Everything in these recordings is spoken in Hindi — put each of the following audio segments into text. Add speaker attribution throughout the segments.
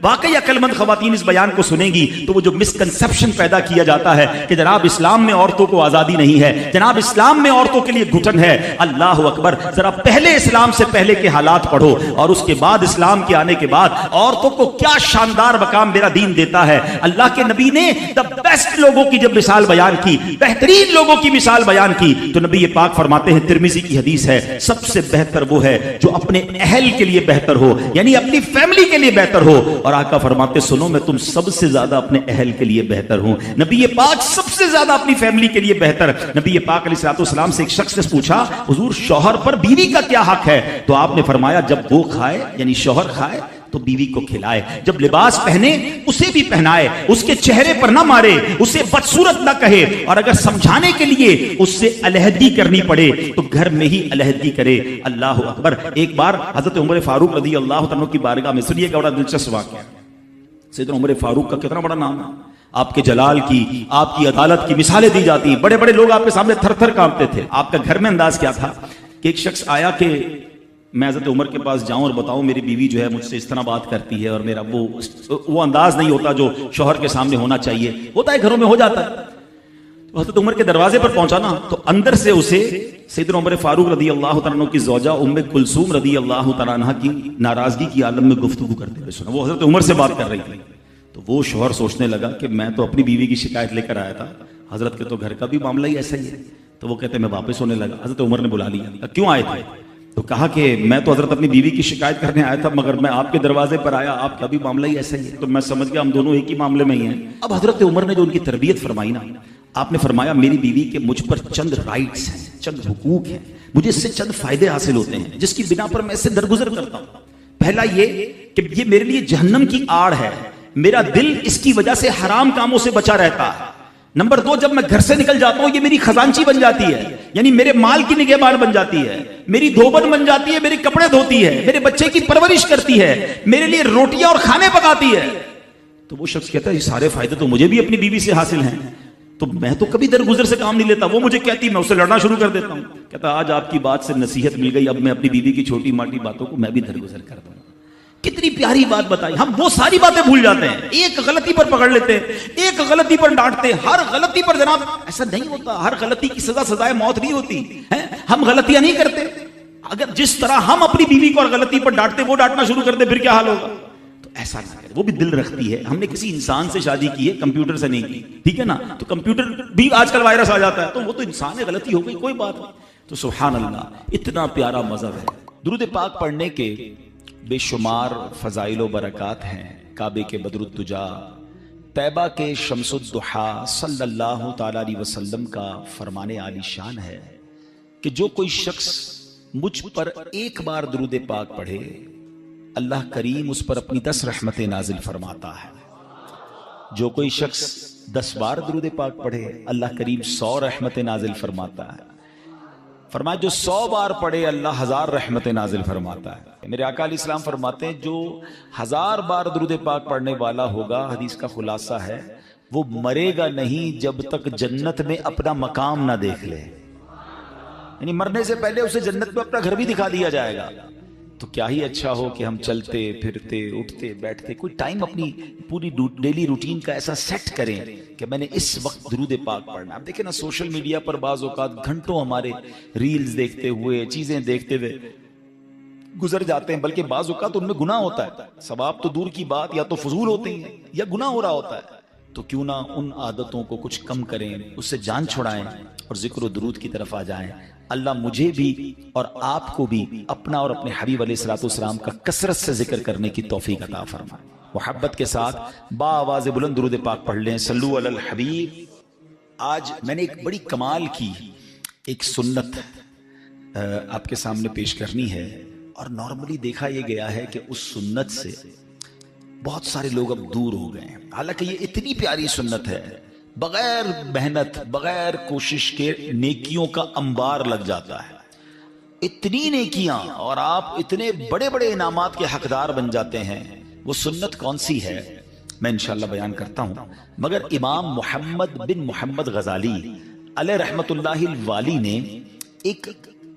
Speaker 1: वाकई अक्लमंद खवातीन इस बयान को सुनेंगी तो वो जो मिसकंसेप्शन पैदा किया जाता है कि जनाब इस्लाम में औरतों को आजादी नहीं है, जनाब इस्लाम में औरतों के लिए घुटन है, अल्लाह अकबर, जरा पहले इस्लाम से पहले के हालात पढ़ो और उसके बाद इस्लाम के आने के बाद औरतों को क्या शानदार मकाम मेरा दीन देता है। अल्लाह के नबी ने द बेस्ट लोगों की जब मिसाल बयान की, बेहतरीन लोगों की मिसाल बयान की, तो नबी पाक फरमाते हैं, तिर्मिजी की हदीस है, सबसे बेहतर वो है जो अपने अहल के लिए बेहतर हो, यानी अपनी फैमिली के लिए बेहतर हो। और आका फरमाते, सुनो मैं तुम सबसे ज्यादा अपने अहल के लिए बेहतर हूं। नबी पाक सबसे ज्यादा अपनी फैमिली के लिए बेहतर। नबी पाक अलैहिस्सलाम से एक शख्स ने पूछा, हुजूर शौहर पर बीवी का क्या हक है? तो आपने फरमाया, जब वो खाए यानी शौहर खाए तो बीवी को खिलाए, जब लिबास पहने उसे भी पहनाए, उसके चेहरे पर ना मारे, उसे बदसूरत ना कहे, और अगर समझाने के लिए उससे अलहदगी करनी पड़े तो घर में ही अलहदगी करे। अल्लाह अकबर। एक बार हजरत उमर फारूक रज़ी अल्लाह तआला की बारगाह में, सुनिएगा बड़ा दिलचस्प वाक़या। सैयदना उमर फारूक का कितना बड़ा नाम है, आपके जलाल की, आपकी अदालत की मिसालें दी जाती हैं। बड़े बड़े लोग आपके सामने थर थर कांपते थे। आपका घर में अंदाज क्या था कि एक शख्स आया कि मैं हज़रत उमर के पास जाऊं और बताऊं मेरी बीवी जो है मुझसे इस तरह बात करती है, और मेरा वो अंदाज नहीं होता जो शौहर के सामने होना चाहिए, होता है घरों में हो जाता है। तो हज़रत उमर के दरवाजे पर पहुंचा ना, तो अंदर से उसे सैयदना उमर फारूक रज़ी अल्लाह तआला अन्हु की ज़ौजा उम्मे कुलसूम रज़ी अल्लाह तआला अन्हा की नाराजगी की आलम में गुफ्तगू करते हुए सुना। वो हज़रत उमर से बात कर रही थी। तो वो शौहर सोचने लगा कि मैं तो अपनी बीवी की शिकायत लेकर आया था, हजरत के तो घर का भी मामला ही ऐसा ही है। तो वो कहते मैं वापस होने लगा। हजरत उमर ने बुला लिया, क्यों आए थे? तो कहा कि मैं तो हजरत अपनी बीवी की शिकायत करने आया था, मगर मैं आपके दरवाजे पर आया, आपका भी मामला ही ऐसा ही है, तो मैं समझ गया हम दोनों एक ही मामले में ही हैं। अब हजरत उमर ने जो उनकी तरबियत फरमाई ना, आपने फरमाया मेरी बीवी के मुझ पर चंद राइट्स हैं, चंद हुकूक हैं, मुझे इससे चंद फायदे हासिल होते हैं जिसकी बिना पर मैं इससे दरगुजर करता हूं। पहला ये कि ये मेरे लिए जहन्नम की आड़ है, मेरा दिल इसकी वजह से हराम कामों से बचा रहता है। नंबर 2, जब मैं घर से निकल जाता हूं ये मेरी खजांची बन जाती है, यानी मेरे माल की निगहबान बन जाती है, मेरी धोबन बन जाती है, मेरे कपड़े धोती है, मेरे बच्चे की परवरिश करती है, मेरे लिए रोटियां और खाने पकाती है। तो वो शख्स कहता है ये सारे फायदे तो मुझे भी अपनी बीवी से हासिल हैं, तो मैं तो कभी दरगुजर से काम नहीं लेता। वो मुझे कहती, मैं उससे लड़ना शुरू कर देता हूं। कहता आज आपकी बात से नसीहत मिल गई, अब मैं अपनी बीवी की छोटी मोटी बातों को मैं भी दरगुजर कर दूंगा। कितनी प्यारी बात बताई। हम वो सारी बातें भूल जाते हैं, एक गलती पर पकड़ लेते हैं, एक गलती पर डांटते हैं। हर गलती पर जनाब ऐसा नहीं होता, हर गलती की सजा सजाए मौत नहीं होती है। हम गलतियां नहीं करते। अगर जिस तरह हम अपनी बीवी को और गलती पर डांटते वो डांटना शुरू कर दे, फिर क्या हाल होगा? तो ऐसा ना करें। वो भी दिल रखती है। हमने किसी इंसान से शादी की है, कंप्यूटर से नहीं की, ठीक है ना? तो कंप्यूटर भी आजकल वायरस आ जाता है, तो वो तो इंसान है, गलती हो गई, कोई बात नहीं। तो सुभान अल्लाह, इतना प्यारा मजहब है। दुरूद पाक पढ़ने के बेशुमार फजाइल व बरक़ात हैं। काबे के बदरुद्दुजा, तैबा के शम्सुद्दुहा सल्लल्लाहु तआला अलैहि वसल्लम का फरमाने आलीशान है कि जो कोई शख्स मुझ पर एक बार दुरूद पाक पढ़े, अल्लाह करीम उस पर अपनी 10 रहमतें नाजिल फरमाता है। जो कोई शख्स 10 बार दुरूद पाक पढ़े, अल्लाह करीम 100 रहमतें नाजिल फरमाता है। फरमाया जो 100 बार पढ़े, अल्लाह 1000 रहमतें नाजिल फरमाता है। मेरे आका अलैहिस्सलाम फरमाते हैं जो 1000 बार दुरूद पाक पढ़ने वाला होगा, हदीस का खुलासा है, वो मरेगा नहीं जब तक जन्नत में अपना मकाम ना देख ले। यानी मरने से पहले उसे जन्नत में अपना घर भी दिखा दिया जाएगा। तो क्या ही अच्छा हो कि हम चलते फिरते उठते बैठते कोई टाइम अपनी पूरी डेली रूटीन का ऐसा सेट करें कि मैंने इस वक्त दुरूद पाक पढ़ना। आप देखें ना, सोशल मीडिया पर बाज़ औक़ात घंटों हमारे रील्स देखते हुए, चीजें देखते हुए गुजर जाते हैं, बल्कि बाज़ औक़ात उनमें गुनाह होता है। सवाब तो दूर की बात, या तो फजूल होते हैं या गुनाह हो रहा होता है। तो क्यों ना उन आदतों को कुछ कम करें, उससे जान छुड़ाएं और जिक्र दुरूद की तरफ आ जाएं। अल्लाह मुझे भी और आपको भी अपना और अपने हबीब अलैहिस्सलाम का कसरत से जिक्र करने की तौफीक अता फरमाए। मोहब्बत के साथ बाआवाज़ बुलंद दुरूद पाक पढ़ लें, सल्लु अलल हबीब। आज मैंने एक बड़ी कमाल की एक सुन्नत आपके सामने पेश करनी है, और नॉर्मली देखा यह गया है कि उस सुन्नत से बहुत सारे लोग अब दूर हो गए हैं। हालांकि ये इतनी प्यारी सुन्नत है, बगैर मेहनत बगैर कोशिश के नेकियों का अंबार लग जाता है। इतनी नेकियां और आप इतने बड़े बड़े इनामात के हकदार बन जाते हैं। वो सुन्नत कौन सी है मैं इंशाअल्लाह बयान करता हूं, मगर इमाम मोहम्मद बिन मोहम्मद गजाली अलैहि रहमतुल्लाहि वाली ने एक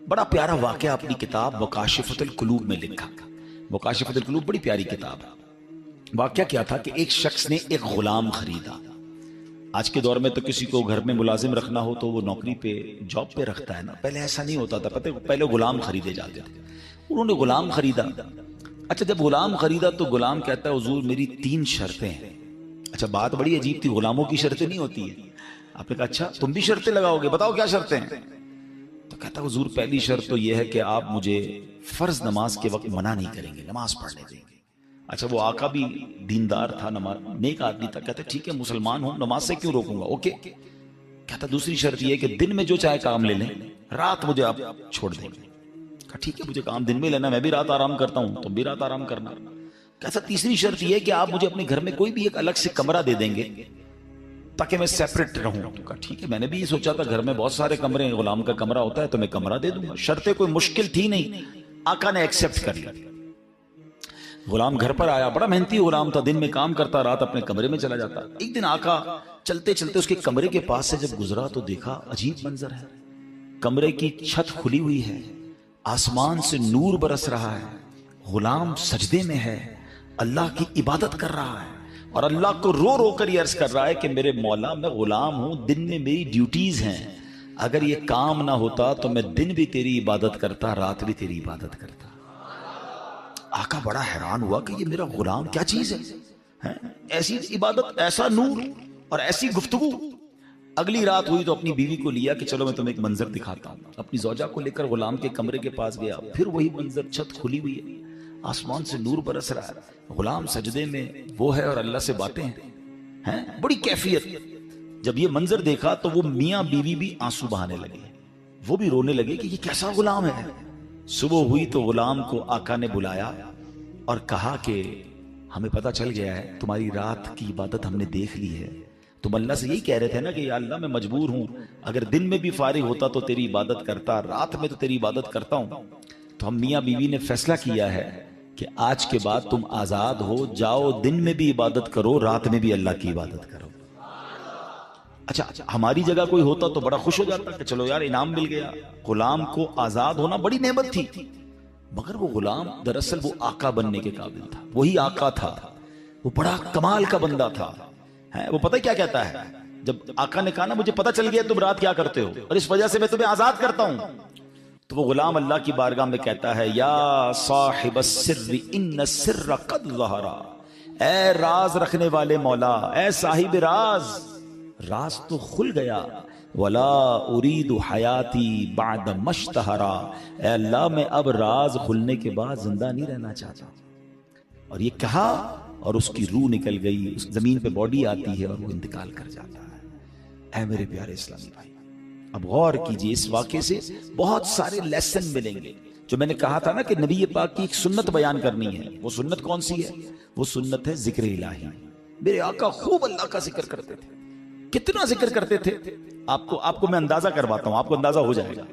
Speaker 1: बड़ा प्यारा वाकया अपनी किताब मुकाशिफतुल कुलूब में लिखा। मुकाशिफतुल कुलूब बड़ी प्यारी किताब है। वाकया क्या था कि एक शख्स ने एक गुलाम खरीदा। आज के दौर में तो किसी को घर में मुलाजिम रखना हो तो वो नौकरी पे, जॉब पे रखता है ना, पहले ऐसा नहीं होता था। पता है, पहले गुलाम खरीदे जाते थे। उन्होंने गुलाम खरीदा। अच्छा, जब गुलाम खरीदा तो गुलाम कहता है हुजूर मेरी 3 शर्तें हैं। अच्छा, बात बड़ी अजीब थी, गुलामों की शर्तें नहीं होती है। आपने कहा अच्छा तुम भी शर्तें लगाओगे, बताओ क्या शर्तें हैं। तो कहता हुजूर पहली शर्त तो यह है कि आप मुझे फर्ज नमाज के वक्त मना नहीं करेंगे, नमाज पढ़ने देंगे। अच्छा, वो आका भी दीनदार था, नमाज नेक आदमी था। कहता ठीक है मुसलमान हूं, नमाज से क्यों रोकूंगा, ओके। कहता दूसरी शर्त यह है कि दिन में जो चाहे काम ले लें, रात मुझे आप छोड़ देंगे। कहा ठीक है मुझे काम दिन में लेना, मैं भी रात आराम करता हूं, तुम भी रात आराम करना। कहता तीसरी शर्त यह है कि आप मुझे अपने घर में कोई भी एक अलग से कमरा दे देंगे ताकि मैं सेपरेट रहूं। तो कहा ठीक है, मैंने भी ये सोचा था घर में बहुत सारे कमरे हैं, गुलाम का कमरा होता है तो मैं कमरा दे दूंगा। शर्तें कोई मुश्किल थी नहीं, आका ने एक्सेप्ट कर लिया। गुलाम घर पर आया, बड़ा मेहनती गुलाम था, दिन में काम करता, रात अपने कमरे में चला जाता। एक दिन आका चलते चलते उसके कमरे के पास से जब गुजरा तो देखा अजीब मंजर है। कमरे की छत खुली हुई है, आसमान से नूर बरस रहा है, गुलाम सजदे में है, अल्लाह की इबादत कर रहा है और अल्लाह को रो रो कर ये अर्ज कर रहा है कि मेरे मौला मैं गुलाम हूं, दिन में मेरी ड्यूटीज हैं, अगर ये काम ना होता तो मैं दिन भी तेरी इबादत करता, रात भी तेरी इबादत करता। आका बड़ा हैरान हुआ कि ये मेरा गुलाम क्या चीज है? ऐसी इबादत, ऐसा नूर और ऐसी गुफ्तगू। अगली रात हुई तो अपनी बीवी को लिया कि चलो मैं तुम्हें एक मंजर दिखाता हूं। अपनी जौजा को लेकर गुलाम के कमरे के पास गया, फिर वही मंजर, छत खुली हुई है, आसमान से नूर बरस रहा है, गुलाम सजदे में वो है और अल्लाह से बातें हैं, बड़ी कैफियत। जब ये मंजर देखा तो वो मियां बीवी भी आंसू बहाने लगे, वो भी रोने लगे कि ये कैसा गुलाम है। सुबह हुई तो गुलाम को आका ने बुलाया और कहा कि हमें पता चल गया है तुम्हारी रात की इबादत हमने देख ली है। तुम अल्लाह से यही कह रहे थे ना कि या अल्लाह मैं मजबूर हूं, अगर दिन में भी फारिग होता तो तेरी इबादत करता, रात में तो तेरी इबादत करता हूं। तो हम मियां बीवी ने फैसला किया है कि आज के बाद तुम आजाद हो, जाओ दिन में भी इबादत करो, रात में भी अल्लाह की इबादत करो। अच्छा, हमारी जगह कोई होता तो बड़ा खुश हो जाता कि चलो यार इनाम मिल गया। गुलाम को आजाद होना बड़ी नेमत थी, मगर वो गुलाम दरअसल वो आका बनने के काबिल था, वही आका था, वो बड़ा कमाल का बंदा था। है वो पता है क्या कहता है, जब आका ने कहा ना मुझे पता चल गया तुम रात क्या करते हो और इस वजह से मैं तुम्हें आजाद करता हूं, तो वो गुलाम अल्लाह की बारगाह में कहता है या साहिब सिर्री इन्न सिर्रा कद ज़हरा, ए राज रखने वाले मौला, ए साहिब राज, राज तो खुल गया। वला उरीदु हयाती बाद मश्तहरा, ए अल्लाह मैं अब राज खुलने के बाद जिंदा नहीं रहना चाहता। और ये कहा और उसकी रूह निकल गई, उस जमीन पे बॉडी आती है और वो इंतकाल कर जाता है। ऐ मेरे प्यारे इस्लामी भाई, अब गौर कीजिए, इस वाक़े से बहुत सारे लेसन मिलेंगे। जो मैंने कहा था ना कि नबी पाक की एक सुन्नत बयान करनी है, वो सुन्नत कौन सी है? वो सुन्नत है जिक्र इलाही। मेरे आका खूब अल्लाह का जिक्र करते थे। कितना जिक्र करते थे आपको मैं अंदाजा करवाता हूं, आपको अंदाजा हो जाएगा।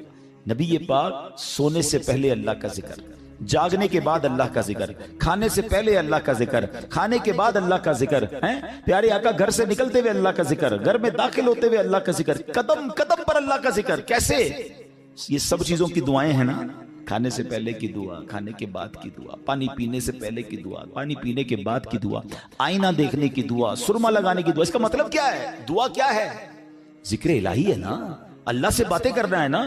Speaker 1: नबी पाक सोने से पहले अल्लाह का जिक्र, जागने के बाद अल्लाह का जिक्र, खाने से पहले अल्लाह का जिक्र, खाने के बाद अल्लाह का जिक्र है। प्यारे आका घर से निकलते हुए अल्लाह का जिक्र, घर में दाखिल होते हुए अल्लाह का जिक्र, कदम कदम पर अल्लाह का जिक्र। कैसे? ये सब चीजों की दुआएं हैं ना, खाने से पहले की दुआ, खाने के बाद की दुआ, पानी पीने से पहले की दुआ, पानी पीने के बाद की दुआ, आईना देखने की दुआ, सुरमा लगाने की दुआ। इसका मतलब क्या है? दुआ क्या है? जिक्र इलाही है ना, अल्लाह से बातें करना है ना।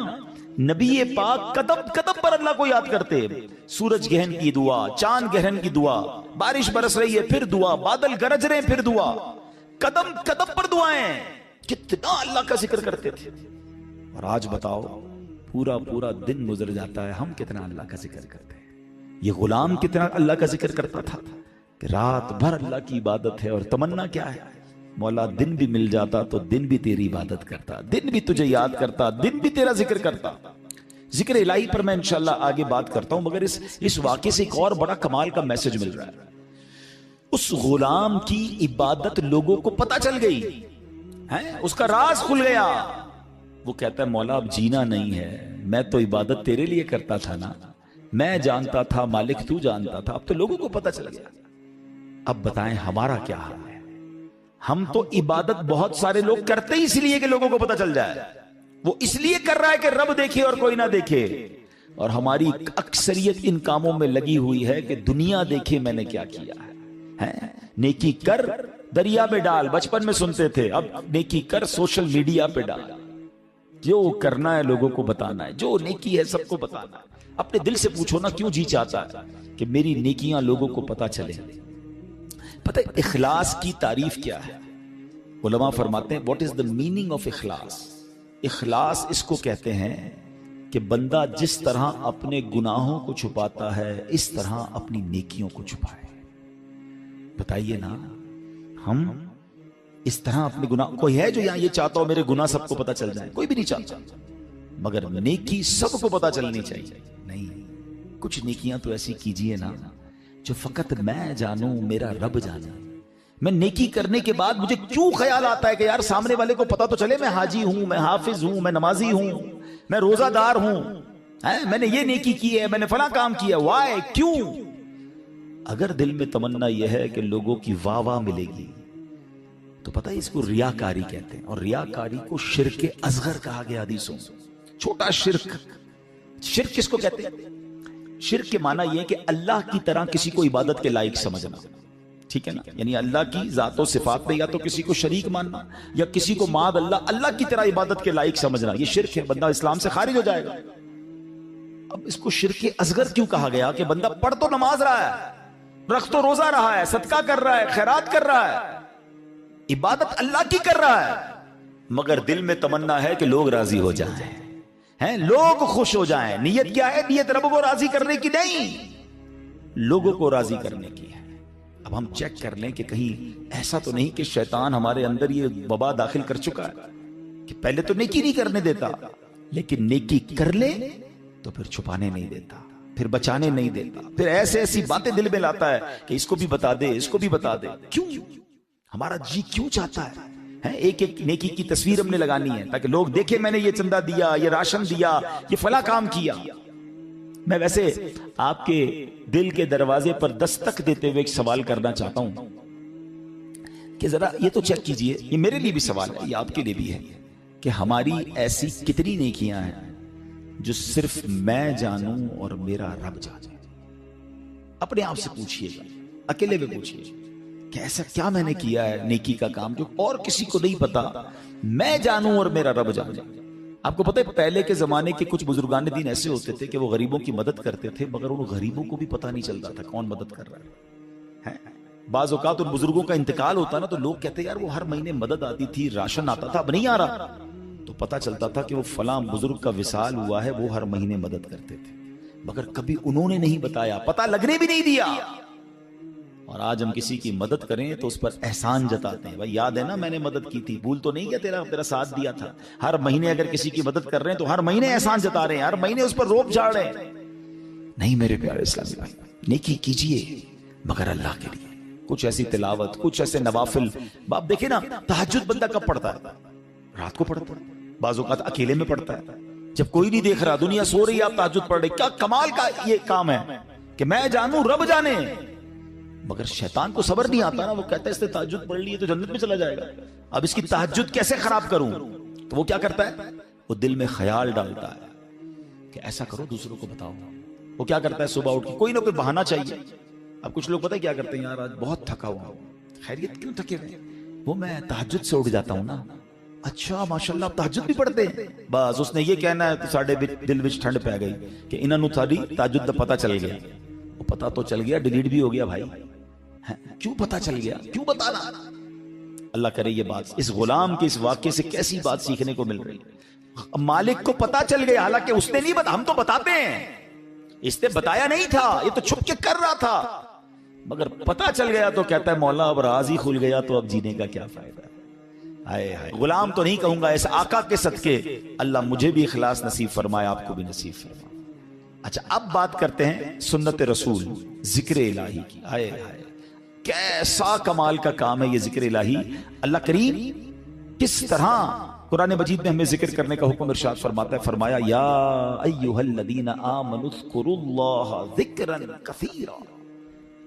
Speaker 1: नबी पाक कदम कदम पर अल्लाह को याद करते। सूरज ग्रहण की दुआ, चांद ग्रहण की दुआ, बारिश बरस रही है फिर दुआ, बादल गरज रहे फिर दुआ, कदम कदम पर दुआएं। कितना अल्लाह का जिक्र करते थे। और आज बताओ पूरा पूरा दिन गुजर जाता है, हम कितना अल्लाह का जिक्र करते हैं। ये गुलाम कितना अल्लाह का जिक्र करता था कि रात भर अल्लाह की इबादत है। और तमन्ना क्या है? मौला दिन भी मिल जाता तो दिन भी तेरी इबादत करता, दिन भी तुझे याद करता, दिन भी तेरा जिक्र करता। जिक्र इलाही पर मैं इंशाल्लाह आगे बात करता हूं, मगर इस वाक़े से एक और बड़ा कमाल का मैसेज मिल रहा है। उस गुलाम की इबादत लोगों को पता चल गई है, उसका राज खुल गया। वो कहता है मौला अब जीना नहीं है, मैं तो इबादत तेरे लिए करता था ना, मैं जानता था मालिक तू जानता था, अब तो लोगों को पता चल गया। अब बताएं हमारा क्या हाल है? हम तो इबादत बहुत सारे लोग करते ही इसलिए कि लोगों को पता चल जाए, वो इसलिए कर रहा है कि रब देखे और कोई ना देखे। और हमारी अक्सरियत इन कामों में लगी हुई है कि दुनिया देखे मैंने क्या किया है, है? नेकी कर दरिया में डाल, बचपन में सुनते थे, अब नेकी कर सोशल मीडिया पे डाल। जो करना है लोगों को बताना है, जो नेकी है सबको बताना है। अपने दिल से पूछो ना, क्यों जी चाहता है कि मेरी नेकियां लोगों को पता चले। पता है इखलास की तारीफ क्या है? उलमा फरमाते हैं what is the meaning of इखलास। इखलास इसको कहते हैं कि बंदा जिस तरह अपने गुनाहों को छुपाता है इस तरह अपनी नेकियों को छुपाए। बताइए ना, हम इस तरह अपने गुनाह, कोई है जो यहां ये चाहता हो मेरे गुनाह सबको पता चल जाए? कोई भी नहीं चाहता, मगर नेकी सबको पता चलनी चाहिए। नहीं, कुछ नेकियां तो ऐसी कीजिए ना जो फकत मैं जानूं, मेरा रब जाने। मैं नेकी करने के बाद मुझे क्यों ख्याल आता है कि यार सामने वाले को पता तो चले मैं हाजी हूं, मैं हाफिज हूं, मैं नमाजी हूं, मैं रोजादार हूं, मैंने ये नेकी की है, मैंने फला काम किया। वाई, क्यों? अगर दिल में तमन्ना यह है कि लोगों की वाह वाह मिलेगी तो पता है इसको रियाकारी कहते हैं। और रियाकारी को शिर्क असगर कहा गया हदीसों में। छोटा शिर्क। शिर्क किसको कहते हैं? शिर्क के माना यह कि अल्लाह की तरह किसी को इबादत के लायक समझना, ठीक है ना? यानी अल्लाह की जातो सिफात में या तो किसी को शरीक मानना या किसी को माद अल्लाह की तरह इबादत के लायक समझना, यह शिर्क है। बंदा इस्लाम से खारिज हो जाएगा। अब इसको शिर्क असगर क्यों कहा गया? कि बंदा पढ़ तो नमाज रहा है, रख तो रोजा रहा है, सदका कर रहा है, खैरात कर रहा है, इबादत अल्लाह की कर रहा है, मगर दिल में तमन्ना है कि लोग राजी हो जाएं, हैं, लोग खुश हो जाएं। नियत क्या है? नियत रब को राजी करने की नहीं, लोगों को राजी करने की है। अब हम चेक कर लें कि कहीं ऐसा तो नहीं कि शैतान हमारे अंदर ये वबा दाखिल कर चुका है कि पहले तो नेकी नहीं करने देता, लेकिन नेकी कर ले तो फिर छुपाने नहीं देता, फिर बचाने नहीं देता, फिर ऐसे ऐसी बातें दिल में लाता है कि इसको भी बता दे, इसको भी बता दे। क्यों? हमारा जी क्यों चाहता है? एक एक नेकी की तस्वीर हमने लगानी है ताकि लोग देखें मैंने ये चंदा दिया, ये राशन दिया, ये फला काम किया। मैं वैसे आपके दिल के दरवाजे पर दस्तक देते हुए एक सवाल करना चाहता हूं कि जरा ये तो चेक कीजिए, ये मेरे लिए भी सवाल है, ये आपके लिए भी है, कि हमारी ऐसी कितनी नेकियां हैं जो सिर्फ मैं जानूं और मेरा रब जाने। अपने आप से पूछिएगा, अकेले में पूछिए कि ऐसा क्या मैंने किया है नेकी का काम जो और किसी को नहीं पता, मैं जानूं और मेरा रब जाने। आपको पता है पहले के जमाने के कुछ बुजुर्गान दीन ऐसे होते थे कि वो गरीबों की मदद करते थे, मगर उन गरीबों को भी पता नहीं चलता था कौन मदद कर रहा है। बाज़ औक़ात उन बुजुर्गों का इंतकाल होता ना तो लोग कहते यार वो हर महीने मदद आती थी, राशन आता था, अब नहीं आ रहा, तो पता चलता था कि वो फलां बुजुर्ग का विसाल हुआ है, वो हर महीने मदद करते थे, मगर कभी उन्होंने नहीं बताया, पता लगने भी नहीं दिया। और आज हम किसी की मदद करें तो उस पर एहसान जताते हैं, भाई याद है ना मैंने मदद की थी, भूल तो नहीं किया, तेरा साथ दिया था। हर महीने अगर किसी की मदद कर रहे हैं तो हर महीने एहसान जता रहे हैं, हर महीने उस पर रोब झाड़ रहे हैं। नहीं मेरे प्यारे इस्लामी भाई, नेकी कीजिए मगर अल्लाह के लिए। कुछ ऐसी तिलावत, कुछ ऐसे नवाफिल। आप देखे ना तहज्जुद बंदा कब पढ़ता है? रात को पढ़ता है, बाज़ औक़ात अकेले में पढ़ता है, जब कोई नहीं देख रहा, दुनिया सो रही है, आप तहज्जुद पढ़ रहे। क्या कमाल का ये काम है कि मैं जानूं रब जाने। मगर शैतान को सब्र नहीं आता ना, वो कहता है इसने तहज्जुद पढ़ ली है तो जन्नत में चला जाएगा, अब इसकी तहज्जुद कैसे खराब करूं। तो वो क्या करता है? वो दिल में ख्याल डालता है कि ऐसा करो दूसरों को बताओ। वो क्या करता है? सुबह उठ के कोई ना कोई बहाना चाहिए। अब कुछ लोग पता है क्या करते हैं, यार आज बहुत थका हुआ हूं। खैरियत क्यों थके हुए? वो मैं तहज्जुद से उठ जाता हूं ना। अच्छा माशाल्लाह, आप तहज्जुद भी पढ़ते हैं? बस उसने ये कहना है तो साढ़े दिल विच ठंड पै गई कि इन्होंने सारी तहज्जुद दा पता चल गया। वो पता तो चल गया, डिलीट भी हो गया भाई। क्यों पता चल गया? क्यों बताना? अल्लाह करे ये बात इस गुलाम के इस वाक्य से कैसी बात सीखने को मिल रही है। मालिक को पता चल गया, हालांकि उसने नहीं बता, हम तो बताते हैं, इसने बताया नहीं था, ये तो छुप के कर रहा था, मगर पता चल गया तो कहता है मौला अब राज ही खुल गया तो अब जीने का क्या फायदा। हाय हाय, गुलाम तो नहीं कहूंगा, इस आका के सदके अल्लाह मुझे भी इखलास नसीब फरमाए, आपको भी नसीब फरमाए। अच्छा, अब बात करते हैं सुन्नत रसूल, जिक्र इलाही की। हाय हाय, कैसा कमाल का काम है ये जिक्र इलाही। अल्लाह करीम किस तरह कुरान मजीद में हमें जिक्र करने का हुक्म इरशाद फरमाता है। फरमाया या अय्युहल्लज़ीना आमनुज़्कुरुल्लाह ज़िक्रन कसीरा।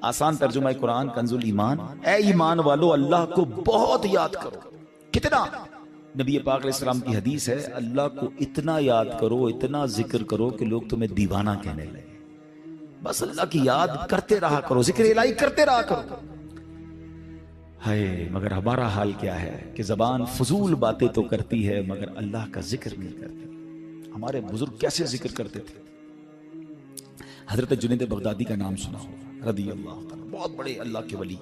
Speaker 1: आसान तर्जुमा है कुरान कंजुल ईमान, ए ईमान वालो अल्लाह को बहुत याद करो। कितना? नबी पाक अलैहिस्सलाम की हदीस है, अल्लाह को इतना याद करो, इतना जिक्र करो कि लोग तुम्हें दीवाना कहने लगे। बस अल्लाह की याद करते रहा करो, जिक्र इलाही करते रहा करो। है, मगर हमारा हाल क्या है कि जबान फजूल बातें तो करती है मगर अल्लाह का जिक्र नहीं करती। हमारे बुजुर्ग कैसे जिक्र करते थे? हजरत जुनैद बगदादी का नाम सुना होगा, रदी अल्लाह ताला, बहुत बड़े अल्लाह के वली।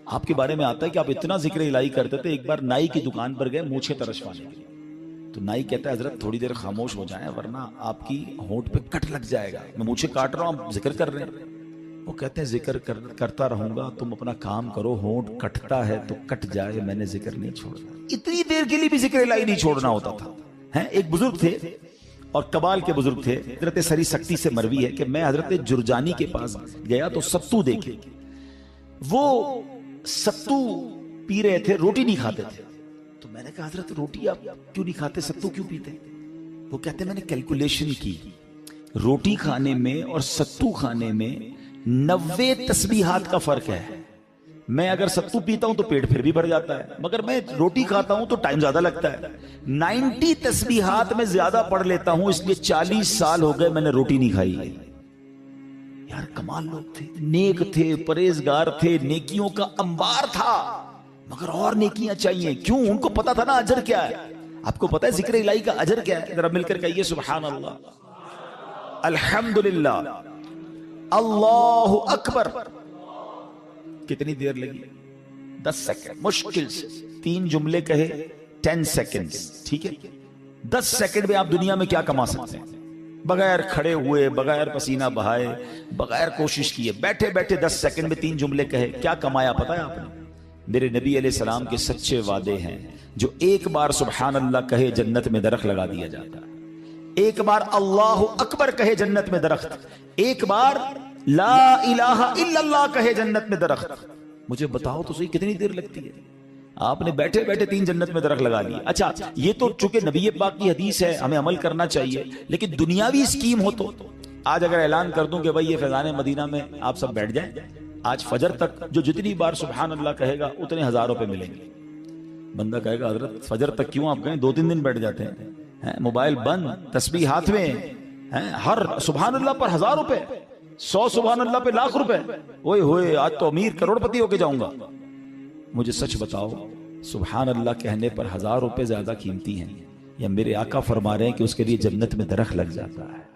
Speaker 1: आपके बारे में आता है कि आप इतना जिक्र इलाही करते थे, एक बार नाई की दुकान पर गए मूछें तरशवाने के लिए, तो नाई कहता है हजरत थोड़ी देर खामोश हो जाएं वरना आपकी होंठ पे कट लग जाएगा, मैं मूछें काट रहा हूं, आप जिक्र कर रहे हैं। वो कहते हैं जिक्र करता रहूंगा, तुम अपना काम करो, होंठ कटता है तो कट जाए, मैंने जिक्र नहीं छोड़ना। इतनी देर के लिए भी जिक्र इलाही नहीं छोड़ना होता था। हैं, एक बुजुर्ग थे और कबाल के बुजुर्ग थे, हजरत सरी सख्ती से मरवी है कि मैं हजरत जुरजानी के पास गया तो सत्तू देखे, वो सत्तू पी रहे थे, रोटी नहीं खाते थे। तो मैंने कहा हजरत रोटी आप क्यों नहीं खाते, सत्तू क्यों पीते? वो कहते मैंने कैलकुलेशन की, रोटी खाने में और सत्तू खाने में 90 तस्बीहात का फर्क है। मैं अगर सत्तू पीता हूं तो पेट फिर भी भर जाता है, मगर मैं रोटी खाता हूं तो टाइम ज्यादा लगता है। 90 तस्बीहात में ज्यादा पढ़ लेता हूं, इसलिए 40 साल हो गए मैंने रोटी नहीं खाई। यार कमाल लोग थे, नेक थे, परहेजगार थे, नेकियों का अंबार था, मगर और नेकियां चाहिए। क्यों? उनको पता था ना अजर क्या है। आपको पता है जिक्र इलाही का अजर क्या है? जरा मिलकर कहिए सुभान अल्लाह, अल्हम्दुलिल्लाह, अल्लाहु अकबर। कितनी देर लगी? 10 सेकंड, मुश्किल से 3 जुमले कहे, 10 सेकंड्स, ठीक है। 10 सेकंड में आप दुनिया में क्या कमा सकते हैं? बगैर खड़े हुए, बगैर पसीना बहाए, बगैर कोशिश किए, बैठे बैठे 10 सेकंड में 3 जुमले कहे, क्या कमाया पता है आपने? मेरे नबी अलैहिस्सलाम के सच्चे वादे हैं, जो एक बार सुभान अल्लाह कहे जन्नत में दरख्त लगा दिया जाता है, एक बार अल्लाहु अकबर कहे जन्नत में दरख्त, एक बार ला इलाहा इल्लल्लाह कहे जन्नत में दरख्त। मुझे बताओ तो सही कितनी देर लगती है? आपने बैठे बैठे 3 जन्नत में दरख्त लगा लिए। अच्छा, ये तो चूंकि नबी पाक की हदीस है, हमें अमल करना चाहिए, लेकिन दुनियावी स्कीम हो तो आज अगर ऐलान कर दूं कि भाई ये फैजान मदीना में आप सब बैठ जाएं, आज फजर तक जो जितनी बार सुभान अल्लाह कहेगा उतने 1000 रुपए मिलेंगे। बंदा कहेगा हजरत फजर तक क्यों आप कहें, 2-3 दिन बैठ जाते हैं, मोबाइल बंद, तस्बीह हाथ में है, हर सुभान अल्लाह पर 1000 रुपए, 100 सुभान अल्लाह पे लाख रुपए। ओए होए, आज तो अमीर करोड़पति होके जाऊंगा। मुझे सच बताओ, सुभान अल्लाह कहने पर 1000 रुपए ज्यादा कीमती हैं, या मेरे आका फरमा रहे हैं कि उसके लिए जन्नत में दरख्त लग जाता है?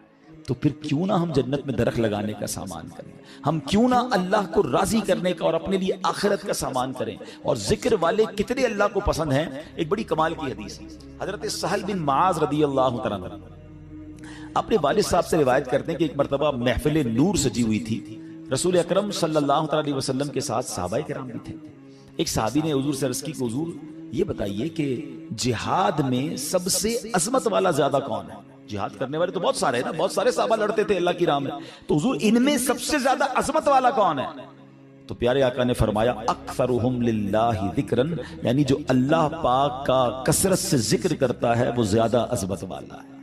Speaker 1: तो फिर क्यों ना हम जन्नत में दरख्त लगाने का सामान करें? हम क्यों ना अल्लाह को राजी करने का और अपने लिए आखिरत का सामान करें? और जिक्र वाले कितने अल्लाह को पसंद हैं। एक बड़ी कमाल की हदीस, हजरत सहल बिन मुआज रदी अल्लाह तआला अन्हु अपने वालिद साहब से रिवायत करते हैं कि एक मरतबा महफिल नूर सजी हुई थी, रसूल अकरम सल्लल्लाहु अलैहि वसल्लम के साथ सहाबाए किराम भी थे। एक सहाबी ने हुजूर से अर्ज़ की, हुजूर ये बताइए कि जिहाद में सबसे अजमत वाला ज्यादा कौन है? जिहाद करने वाले तो बहुत सारे हैं ना, बहुत सारे सहाबा लड़ते थे अल्लाह की राह में, तो हुजूर इनमें सबसे ज्यादा अजमत वाला कौन है? तो प्यारे आका ने फरमाया अक्सरुहुम लिल्लाहि ज़िक्रन, यानी जो अल्लाह पाक का कसरत से जिक्र करता है वो ज्यादा अजमत वाला है।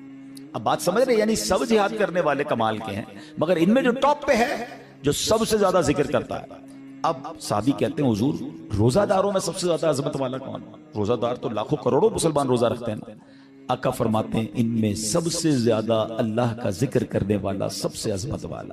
Speaker 1: अब बात समझ रहे, यानी सब जिहाद करने वाले कमाल के हैं, मगर इनमें जो टॉप पे है, जो सबसे ज्यादा जिक्र करता है। अब साहबी कहते हैं हुजूर रोजादारों में सबसे ज्यादा अजमत वाला कौन? रोजादार तो लाखों करोड़ों मुसलमान रोजा रखते हैं। आका फरमाते हैं इनमें सबसे ज्यादा अल्लाह का जिक्र करने वाला सबसे अजमत वाला